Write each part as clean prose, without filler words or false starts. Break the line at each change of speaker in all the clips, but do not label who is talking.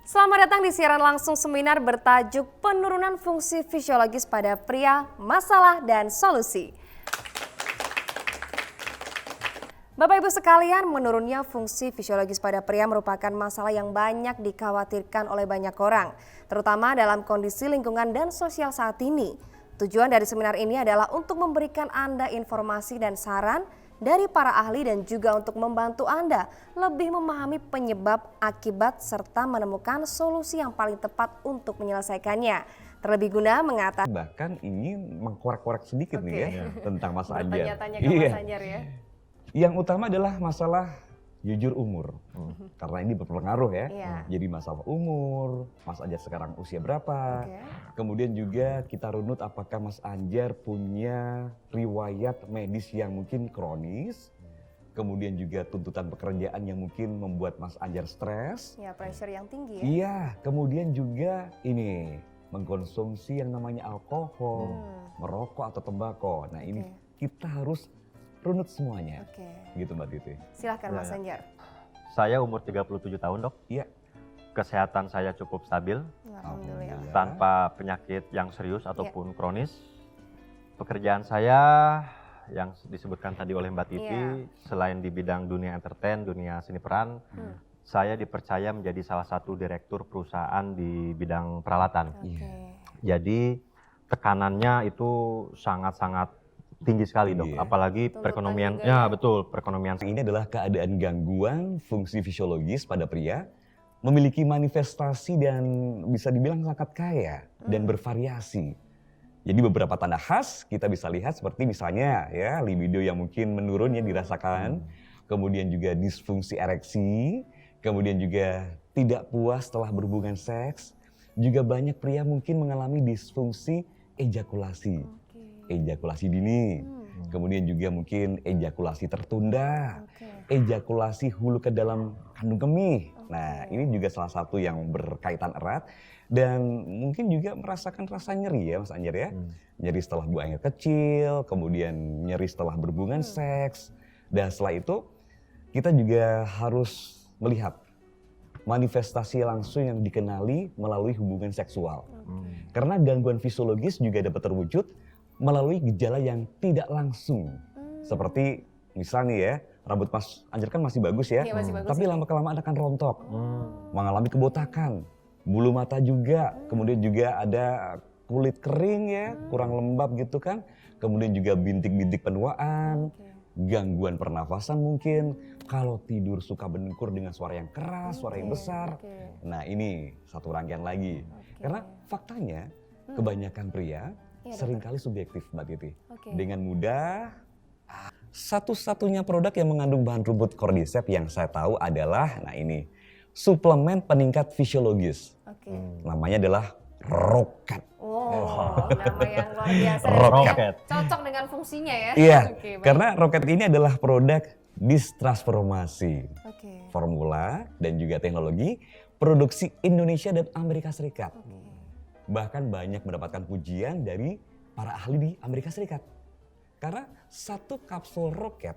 Selamat datang di siaran langsung seminar bertajuk Penurunan Fungsi Fisiologis pada Pria, Masalah dan Solusi. Bapak Ibu sekalian, menurunnya fungsi fisiologis pada pria merupakan masalah yang banyak dikhawatirkan oleh banyak orang, terutama dalam kondisi lingkungan dan sosial saat ini. Tujuan dari seminar ini adalah untuk memberikan Anda informasi dan saran dari para ahli dan juga untuk membantu Anda lebih memahami penyebab, akibat, serta menemukan solusi yang paling tepat untuk menyelesaikannya. Terlebih guna mengatasi.
Bahkan ini mengkorek-korek sedikit nih ya tentang Mas Anjar.
Bertanya-tanya ke Mas Anjar ya.
Yang utama adalah masalah jujur umur. Karena ini berpengaruh ya.
Iya.
Jadi masalah umur, Mas Anjar sekarang usia berapa. Kemudian juga kita runut apakah Mas Anjar punya riwayat medis yang mungkin kronis. Kemudian juga tuntutan pekerjaan yang mungkin membuat Mas Anjar stres.
Ya, pressure yang tinggi ya.
Iya, kemudian juga ini mengkonsumsi yang namanya alkohol, merokok atau tembakau. Nah ini kita harus runut semuanya. Gitu Mbak Titi.
Silahkan Mas Anjar.
Saya umur 37 tahun dok.
Iya.
Kesehatan saya cukup stabil.
Alhamdulillah.
Tanpa penyakit yang serius ataupun kronis. Pekerjaan saya yang disebutkan tadi oleh Mbak Titi, selain di bidang dunia entertain, dunia seni peran, saya dipercaya menjadi salah satu direktur perusahaan di bidang peralatan. Jadi tekanannya itu sangat-sangat tinggi sekali dok, apalagi perekonomian. Ya betul, perekonomian.
Ini adalah keadaan gangguan fungsi fisiologis pada pria, memiliki manifestasi dan bisa dibilang sangat kaya dan bervariasi. Jadi beberapa tanda khas kita bisa lihat seperti misalnya ya libido yang mungkin menurun ya dirasakan, kemudian juga disfungsi ereksi, kemudian juga tidak puas setelah berhubungan seks, juga banyak pria mungkin mengalami disfungsi ejakulasi. Ejakulasi dini, kemudian juga mungkin ejakulasi tertunda, ejakulasi hulu ke dalam kandung kemih. Nah ini juga salah satu yang berkaitan erat dan mungkin juga merasakan rasa nyeri ya Mas Anjar ya. Nyeri setelah buang air kecil, kemudian nyeri setelah berhubungan seks. Dan setelah itu kita juga harus melihat manifestasi langsung yang dikenali melalui hubungan seksual. Karena gangguan fisiologis juga dapat terwujud melalui gejala yang tidak langsung. Seperti misalnya ya, rambut Mas Anjar kan masih bagus ya, tapi lama-kelamaan akan rontok, mengalami kebotakan, bulu mata juga, kemudian juga ada kulit kering ya, kurang lembab gitu kan, kemudian juga bintik-bintik penuaan, gangguan pernafasan mungkin, kalau tidur suka bendengkur dengan suara yang keras, suara yang besar. Nah ini satu rangkaian lagi, karena faktanya kebanyakan pria seringkali subjektif Mbak Titi. Dengan mudah, satu-satunya produk yang mengandung bahan rumput cordyceps yang saya tahu adalah, nah ini, suplemen peningkat fisiologis. Namanya adalah Rocket.
Nama yang luar biasa.
Rocket.
Cocok dengan fungsinya ya.
Iya, karena Rocket ini adalah produk distransformasi. Formula dan juga teknologi produksi Indonesia dan Amerika Serikat. Bahkan banyak mendapatkan pujian dari para ahli di Amerika Serikat. Karena satu kapsul roket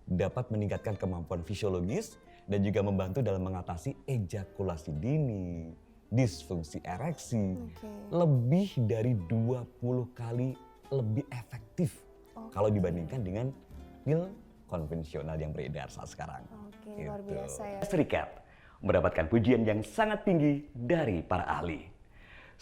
dapat meningkatkan kemampuan fisiologis dan juga membantu dalam mengatasi ejakulasi dini, disfungsi ereksi, lebih dari 20 kali lebih efektif kalau dibandingkan dengan pil konvensional yang beredar saat sekarang.
Luar biasa ya.
Serikat mendapatkan pujian yang sangat tinggi dari para ahli.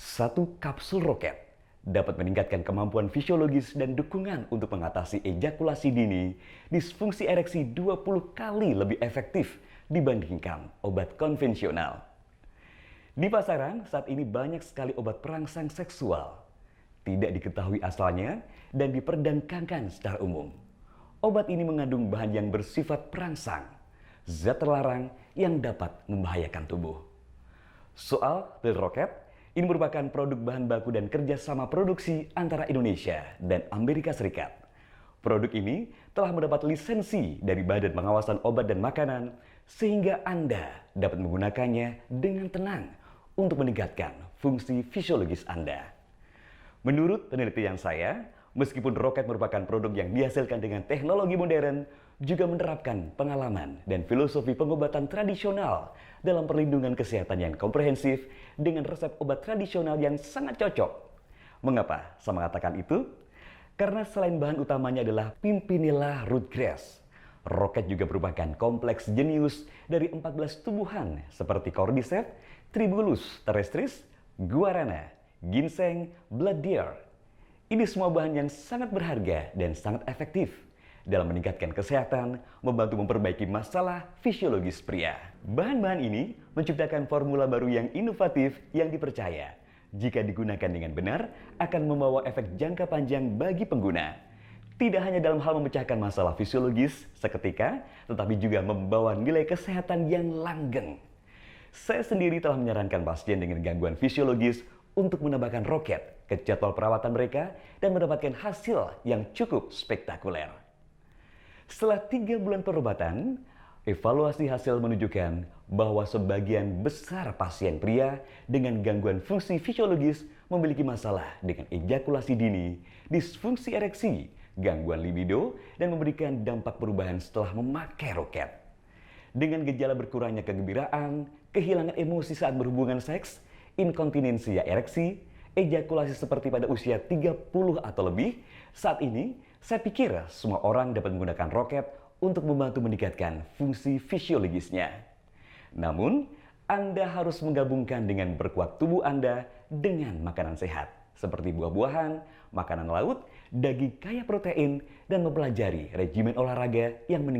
Satu kapsul roket dapat meningkatkan kemampuan fisiologis dan dukungan untuk mengatasi ejakulasi dini, disfungsi ereksi 20 kali lebih efektif dibandingkan obat konvensional. Di pasaran saat ini banyak sekali obat perangsang seksual. Tidak diketahui asalnya dan diperdagangkan secara umum. Obat ini mengandung bahan yang bersifat perangsang, zat terlarang yang dapat membahayakan tubuh. Soal pil roket, ini merupakan produk bahan baku dan kerjasama produksi antara Indonesia dan Amerika Serikat. Produk ini telah mendapat lisensi dari Badan Pengawasan Obat dan Makanan sehingga Anda dapat menggunakannya dengan tenang untuk meningkatkan fungsi fisiologis Anda. Menurut penelitian saya, meskipun roket merupakan produk yang dihasilkan dengan teknologi modern, juga menerapkan pengalaman dan filosofi pengobatan tradisional dalam perlindungan kesehatan yang komprehensif dengan resep obat tradisional yang sangat cocok. Mengapa saya mengatakan itu? Karena selain bahan utamanya adalah Pimpinella rootgrass, roket juga merupakan kompleks jenius dari 14 tumbuhan seperti Cordyceps, Tribulus terrestris, Guarana, ginseng, blood deer. Ini semua bahan yang sangat berharga dan sangat efektif dalam meningkatkan kesehatan, membantu memperbaiki masalah fisiologis pria. Bahan-bahan ini menciptakan formula baru yang inovatif yang dipercaya jika digunakan dengan benar akan membawa efek jangka panjang bagi pengguna. Tidak hanya dalam hal memecahkan masalah fisiologis seketika, tetapi juga membawa nilai kesehatan yang langgeng. Saya sendiri telah menyarankan pasien dengan gangguan fisiologis untuk menambahkan roket ke jadwal perawatan mereka dan mendapatkan hasil yang cukup spektakuler. Setelah 3 bulan perobatan, evaluasi hasil menunjukkan bahwa sebagian besar pasien pria dengan gangguan fungsi fisiologis memiliki masalah dengan ejakulasi dini, disfungsi ereksi, gangguan libido, dan memberikan dampak perubahan setelah memakai roket. Dengan gejala berkurangnya kegembiraan, kehilangan emosi saat berhubungan seks, inkontinensia ereksi, ejakulasi seperti pada usia 30 atau lebih, saat ini saya pikir semua orang dapat menggunakan roket untuk membantu meningkatkan fungsi fisiologisnya. Namun, Anda harus menggabungkan dengan berkuat tubuh Anda dengan makanan sehat, seperti buah-buahan, makanan laut, daging kaya protein, dan mempelajari regimen olahraga yang meningkatkan